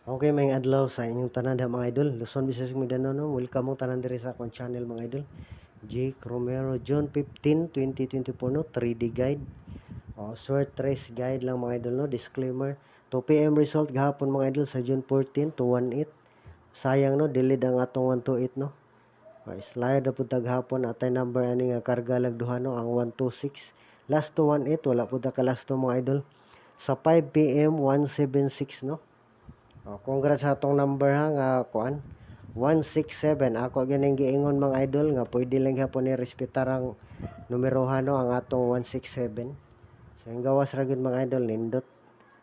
Okay, may adlaw sa inyong tanan ha, mga idol. Luzon, Visayas, Mindanao, no? Welcome mo tanan diri sa akong channel, mga idol. Jake Romero, June 15, 2024, no? 3D guide. Short race guide lang, mga idol, no? Disclaimer. 2 p.m. result gahapon, mga idol, sa June 14 to 18. Sayang, no? Delayed ang atong 128, no? Slide na po taghapon. Atay number ani nga karga lagduhan, no? Ang 126. Last to 18, wala po ka last to, mga idol. Sa 5 p.m. 176, no? Congrats sa atong number ha nga kuan 167. Ako ganing giingon, mga idol, nga pwede lang gyapon ni respetar ang numero no ang atong 167. So ang gawas ra gyud, mga idol, nindot.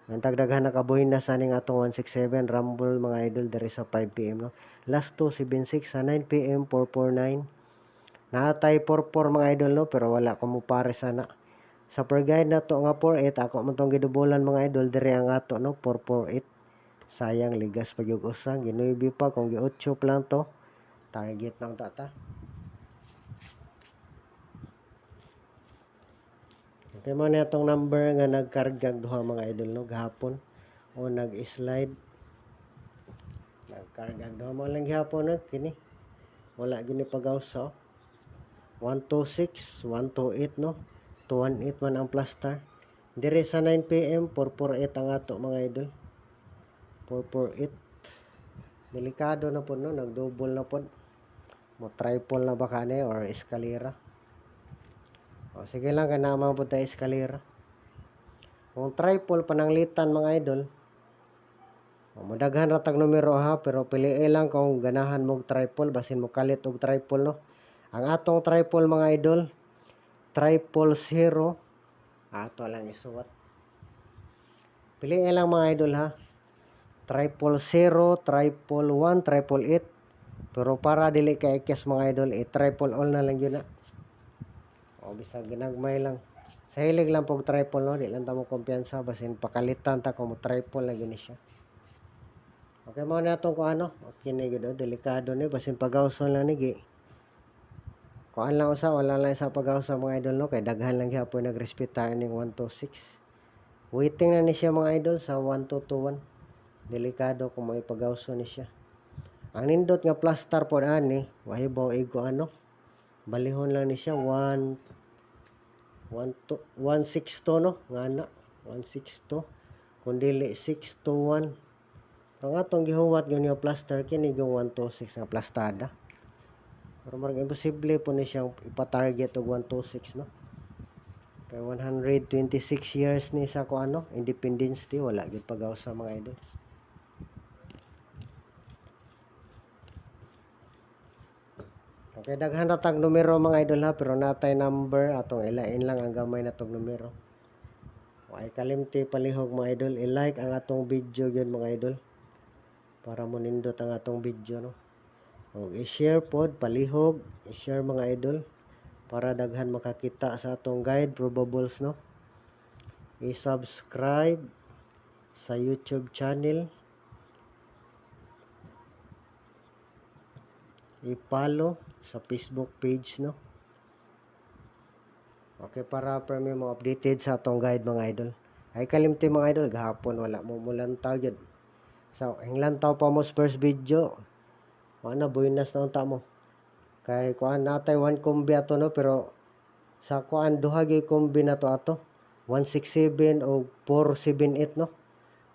Ang tagdaghan na kabuhin na sa ning atong 167 rumble, mga idol, diri sa 5 p.m. no. Last 276 sa 9 p.m. 449. Naatay 44, mga idol, no, pero wala ko mo pare sana. Sa per guide na to nga 48, ako man tong gidubulan, mga idol, diri ang ato, no, 448. Sayang, ligas pa yung usang. Ginuibi pa kung gi-8 lang to. Target ng tata. Okay mo na itong number nga nagkargag duha, mga idol, no, gahapon. O nag-slide. Nagkargag duha mo lang gihapon, no, kini. Wala gini pag-awsa. 126, 128, no. 218 man ang plaster. Dire sa 9 p.m. 448 ang ato, mga idol. 448. Delikado na po, no, nag-double na po. Mo triple na baka ni or eskalera. Sige lang, kanama po tayo eskalera. Kung triple pananglitan, mga idol, madaghan ratag numero ha, pero piliin lang kung ganahan mong triple, basin mo kalit og triple, no. Ang atong triple, mga idol, 000. Ato lang isuwat. Piliin lang, mga idol, ha. 000, 111, 888. Pero para dili ka ikes, mga idol, triple all na lang yun, na. Bisag ginagmay lang. Sa hilig lang pog triple, no, di lang ta mo kumpiyansa, basin pakalitan ta kung mo triple na gini siya. Okay mo na itong kung ano, okay na yun, delikado ni, basin pagawson lang ni, kuan lang usa, wala lang sa pagawson, mga idol, no, kay daghan lang gyapon nagrespetar ning 126. Waiting na ni siya, mga idol, sa 1221. Delikado kung mo ipagawson ni siya. Ang nindot nga plaster po ani, wahibaw igo ano, balihon lang ni siya 162, no, nga na 162, kundili 621. Pero nga itong gihuwat yun yung plaster, kini yung 126 nga plastada. Pero marang imposible po ni siyang ipatarget og 126, no. Kaya 126 years ni sa ko ano, Independence Day, wala gyud pagaw sa, mga idol. Okay, daghan ratag numero, mga idol, ha, pero natay number atong ilain lang ang gamay na tong numero. Okay, kalimti palihog, mga idol, i-like ang atong video yun, mga idol, para mo nindot ang atong video, no. O i-share pod, palihog, i-share, mga idol, para daghan makakita sa atong guide probables, no. I-subscribe sa YouTube channel, i-follow sa Facebook page, no. Okay, para may mo updated sa atong guide, mga idol. Ay kalimti, mga idol, gahapon wala mo mulantaw yun. So, hinglantaw pa mo first video. Ano, buinas na unta mo. Kay kuan natay 1 kombi ato, no, pero sa kuan duha gyud kombi na to ato. 167 o 478, no.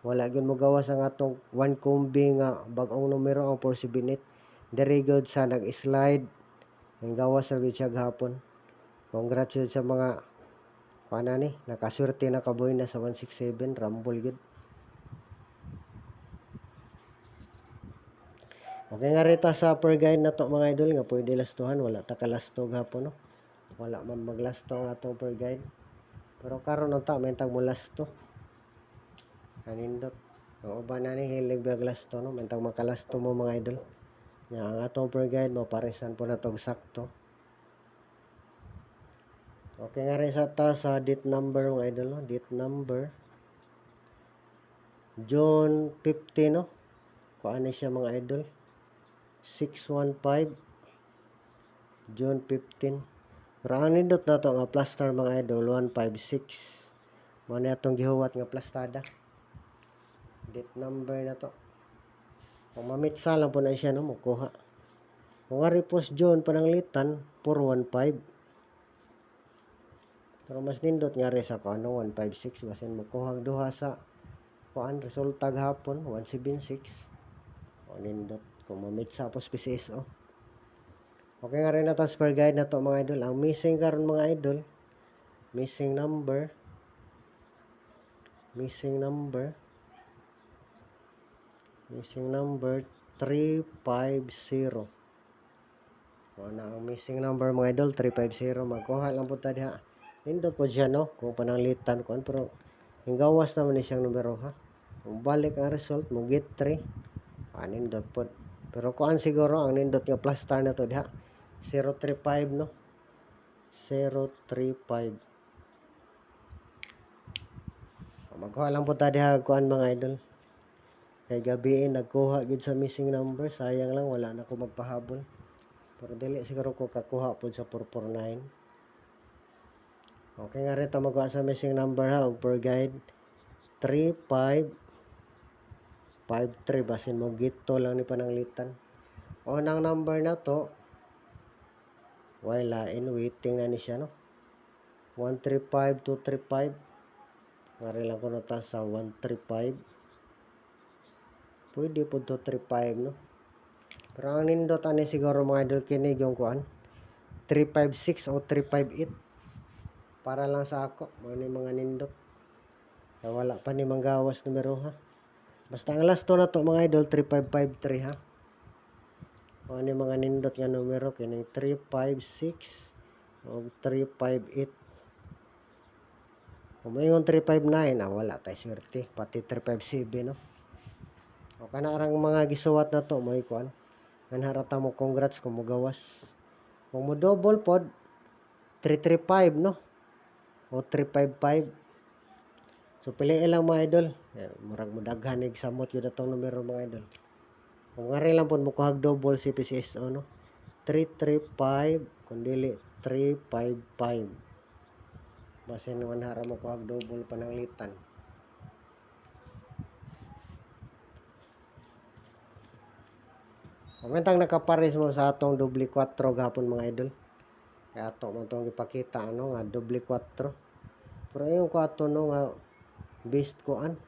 Wala gyud mo gawas ang atong 1 kombi nga bag-ong numero ang 478. Diri gyud sa nag-slide. Ang gawas ra gyud siya gahapon. Congrats sa mga kuana ni, nakaswerte na kaboy na sa 167 rumble gyud. Okay nga rita sa per guide na to, mga idol, nga pwede lastuhan, wala ta kalastog hapon, no. Wala man maglasto ang atong per guide. Pero karon unta mentag mo lasto. Kanindot. O ba na ni hilig bag lasto, no, mentag makalasto mo, mga idol. Nga ang atong per guide mo paresan po na tog sakto. Okay nga rin sa ta sa date number, mga idol, no. Date number June 15, no. Kuan siya, mga idol, 615 June 15. Pero ang nindot na to nga plaster, mga idol, 156. Mo na itong gihuwat nga plastada. Date number na to. Kung mamitsa lang po na siya no makuha. Kung nga repos John pananglitan 415. Pero mas nindot nga rin sa ano 156 basin makuha duha sa kuan resulta gahapon 176. O nindot kung mamitsa po PCSO. Okay nga rin na transfer guide na to mga idol. Ang missing karon mga idol, missing number 350. Wala ang missing number mga idol 350. Magkuha lang po ta diha. Nindot po siya no kung pananglitan kuan pero hingawas naman ni siyang numero ha. Kung balik ang result mo get 3. Nindot po. Pero kuan siguro ang nindot nga plus star na to diha 035 no. 035. Magkuha lang po ta diha kuan mga idol. Kay gabi nagkuha gid sa missing number, sayang lang wala na ko magpahabol. Pero dili siguro ko kakuha po sa 449. Okay nga rin ta magkuha sa missing number ha og per guide 3553 basin mo gito lang ni pananglitan. O nang number na to wala in waiting na ni siya no. 135 235 ngari lang ko nata sa 135. Pwede po to 35 no. Pero ang nindot ani siguro mga idol kini yung kuan 356 o 358 para lang sa ako mga nindot. Kaya wala pa ni manggawas numero ha. Basta ang last to na to mga idol 3553 ha. O ni mga nindot nga numero kini 356 o 358. Kung mayroon 359, wala tayo swerte. Pati 357, no? O kanarang mga gisuwat na to, may kuan. Nanharata mo, congrats kung mo gawas. Kung mo double pod, 335, no? O 355. So, piliin lang mga idol. Murag mo daghanig samot yun na itong numero mga idol. Kung nga rin lang po, mukuhag double si PCSO, no? 335, kung dili, 355. Basin naman hara mo kuhag double pananglitan. Kumentang nakapares mo sa atong doble 4 gapon mga idol. Kaya ato mo itong ipakita ano nga doble 4. Pero yung 4 no nga based koan.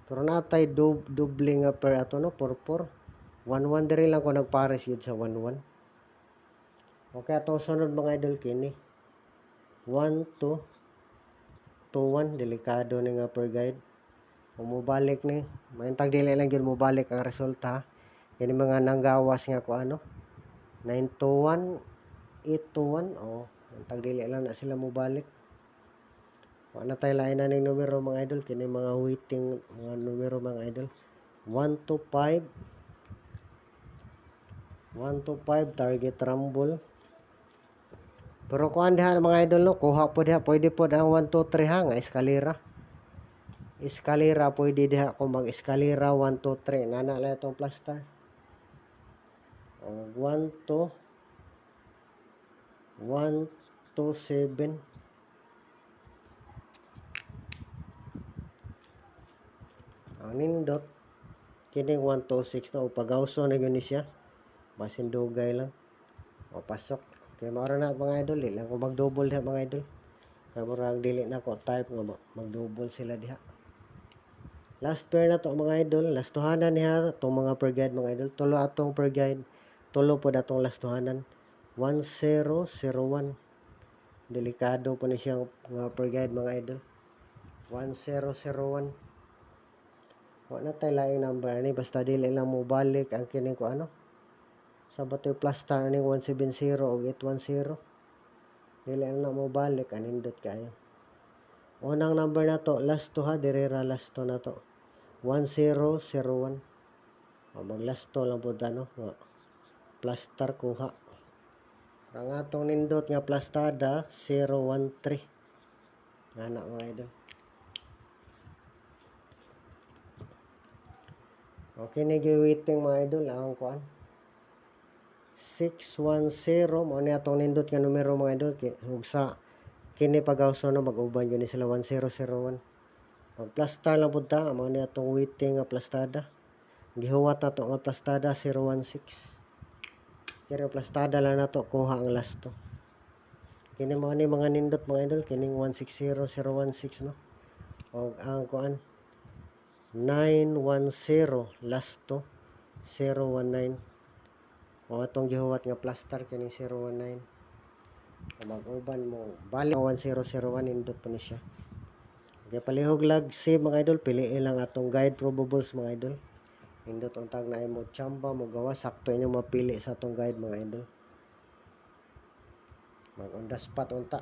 Pero natay doble nga per ato no 44. 11 diri lang ko nagpares yun sa 11. Okay atong sunod mga idol kini. 1 2 2-1, delikado ni nga per guide. Kung mubalik ni, mayintag dili lang yun mubalik ang resulta. Yan mga nanggawas nga ko ano. 9-1, 8-1, mayintag dili lang na sila mubalik. Kung na tayo lain na ng numero mga idol, kini mga waiting mga numero mga idol. 1-5, target rumble. Pero kuan diha mga idol no, kuha po diha, pwede po ang 1 2 3 ha nga eskalera. Eskalera pwede diha kung mag-eskalera 1 2 3 nana lang itong plaster. 1 2 7. Ang nindot kini 1 2 6 na upagawso na gyud ni siya. Basin dugay lang. O pasok. Kaya maura na mga idol, lang ko mag-double diha mga idol. Kaya murang dili na ko type nga mag-double sila diha. Last pair na to mga idol, lastuhanan niya itong mga per guide mga idol. Tulo atong per guide, tulo po datong lastuhanan. 1001. Delikado po ni siya nga per guide mga idol. 1001. Wala tayo laing number ni, basta dili lang mo balik ang kining ko ano. Sa batoy plus star ning 170 o 810. Dili na mo balik anindot kayo. Unang number na to, last to ha, direra last to na to. 1001. Mag last to lang po no. Plus star kuha. Ang atong nindot nga plastada 013. Ana mga idol. Okay, nag-waiting mga idol ang kuan. 610 mo ni atong nindot nga numero mga idol ug sa kini pagawso na mag-uban yun sila 1001. Pag plus star lang pud ta mo ni atong waiting nga plastada gihuwat na to nga plastada 016. Kaya plastada lang na to kuha ang last to. Kini mo ni mga nindot mga idol, kining 160016 no. O ang kuan 910 last to 019. O atong gihuwat nga plaster kining 019. O mag-uban mo balik 1001 nindot pa ni siya. Kaya palihog lag save mga idol, piliin lang atong guide probables mga idol. Nindot untag na mo chamba mo gawa sakto inyo mapili sa atong guide mga idol. Mag on the spot unta.